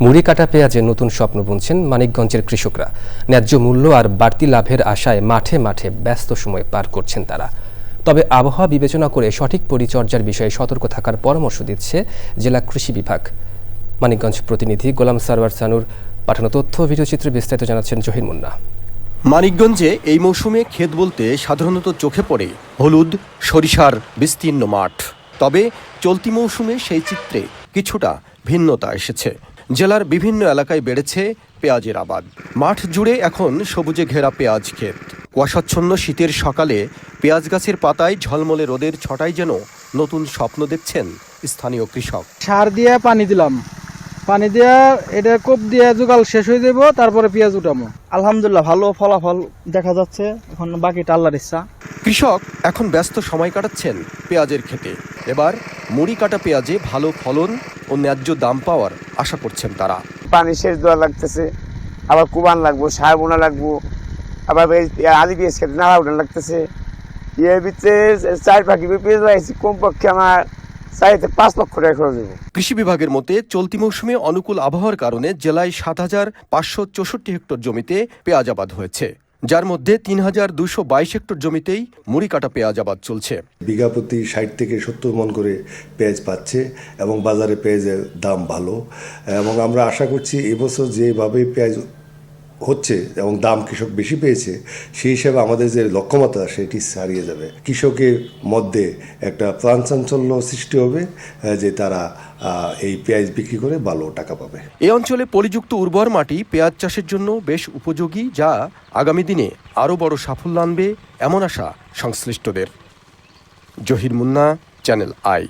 মুড়ি কাটা পেঁয়াজের নতুন স্বপ্ন বুনছেন মানিকগঞ্জের কৃষকরা। ন্যায্য মূল্য আর বাড়তি লাভের আশায় মাঠে মাঠে ব্যস্ত সময় পার করছেন তারা। তবে আবহাওয়া বিবেচনা করে সঠিক পরিচর্যার বিষয়ে সতর্ক থাকার পরামর্শ দিচ্ছে জেলা কৃষি বিভাগ। মানিকগঞ্জ প্রতিনিধি গোলাম সারওয়ার সানুর পাঠানো তথ্য ভিডিওচিত্রে বিস্তারিত জানাচ্ছেন জহির মুন্না। মানিকগঞ্জে এই মৌসুমে ক্ষেত বলতে সাধারণত চোখে পড়ে হলুদ সরিষার বিস্তীর্ণ মাঠ। তবে চলতি মৌসুমে সেই চিত্রে কিছুটা ভিন্নতা এসেছে। জেলার বিভিন্ন এলাকায় বেড়েছে পেঁয়াজের আবাদ। মাঠ জুড়ে এখন সবুজে ঘেরা পেঁয়াজ ক্ষেত। কুয়াশাচ্ছন্ন শীতের সকালে পেঁয়াজ গাছের পাতায় ঝলমলে রোদের ছটায় যেন নতুন স্বপ্ন দেখছেন স্থানীয় কৃষক। সার দিয়ে পানি দিলাম, পানি দিয়ে এটা কোপ দিয়ে জোগাল শেষ হয়ে যাব, তারপরে পেঁয়াজ উঠামো। আলহামদুলিল্লাহ ভালো ফলাফল দেখা যাচ্ছে, এখন বাকিটা আল্লাহর ইচ্ছা। কৃষক এখন ব্যস্ত সময় কাটাচ্ছেন পেঁয়াজের ক্ষেতে। এবার মুড়ি কাটা পেঁয়াজে ভালো ফলন ও ন্যায্য দাম পাওয়ার আশা করছেন তারা। পানি সেচ দেওয়া লাগতেছে, আবার কুবান লাগবো, সার বোনা লাগবো, আবার আদি পেঁয়াজ খেতে নাড়া উঠান লাগতেছে। এর ভিতরে 4 পেঁয়াজ লাগাইছি, কমপক্ষে আমার 4 থেকে 5 লক্ষ টাকা খরচ হবে। কৃষি বিভাগের মতে চলতি মৌসুমে অনুকূল আবহাওয়ার কারণে জেলায় 7,564 হেক্টর জমিতে পেঁয়াজ আবাদ হয়েছে, যার মধ্যে 3,222 হেক্টর জমিতেই মুড়ি কাটা পেঁয়াজ আবাদ চলছে। বিঘা প্রতি 60 থেকে 70 মণ করে পেঁয়াজ পাচ্ছে এবং বাজারে পেঁয়াজের দাম ভালো। এবং আমরা আশা করছি এবছর যেভাবে পেঁয়াজ হচ্ছে এবং দাম কৃষক বেশি পেয়েছে, সেই হিসাবে আমাদের যে লক্ষ্যমাত্রা সেটি ছাড়িয়ে যাবে। কৃষকের মধ্যে একটা প্রাণচাঞ্চল্য সৃষ্টি হবে যে তারা এই পেঁয়াজ বিক্রি করে ভালো টাকা পাবে। এই অঞ্চলে পলিযুক্ত উর্বর মাটি পেঁয়াজ চাষের জন্য বেশ উপযোগী, যা আগামী দিনে আরও বড় সাফল্য আনবে এমন আশা সংশ্লিষ্টদের। Zahir Munna, channel I.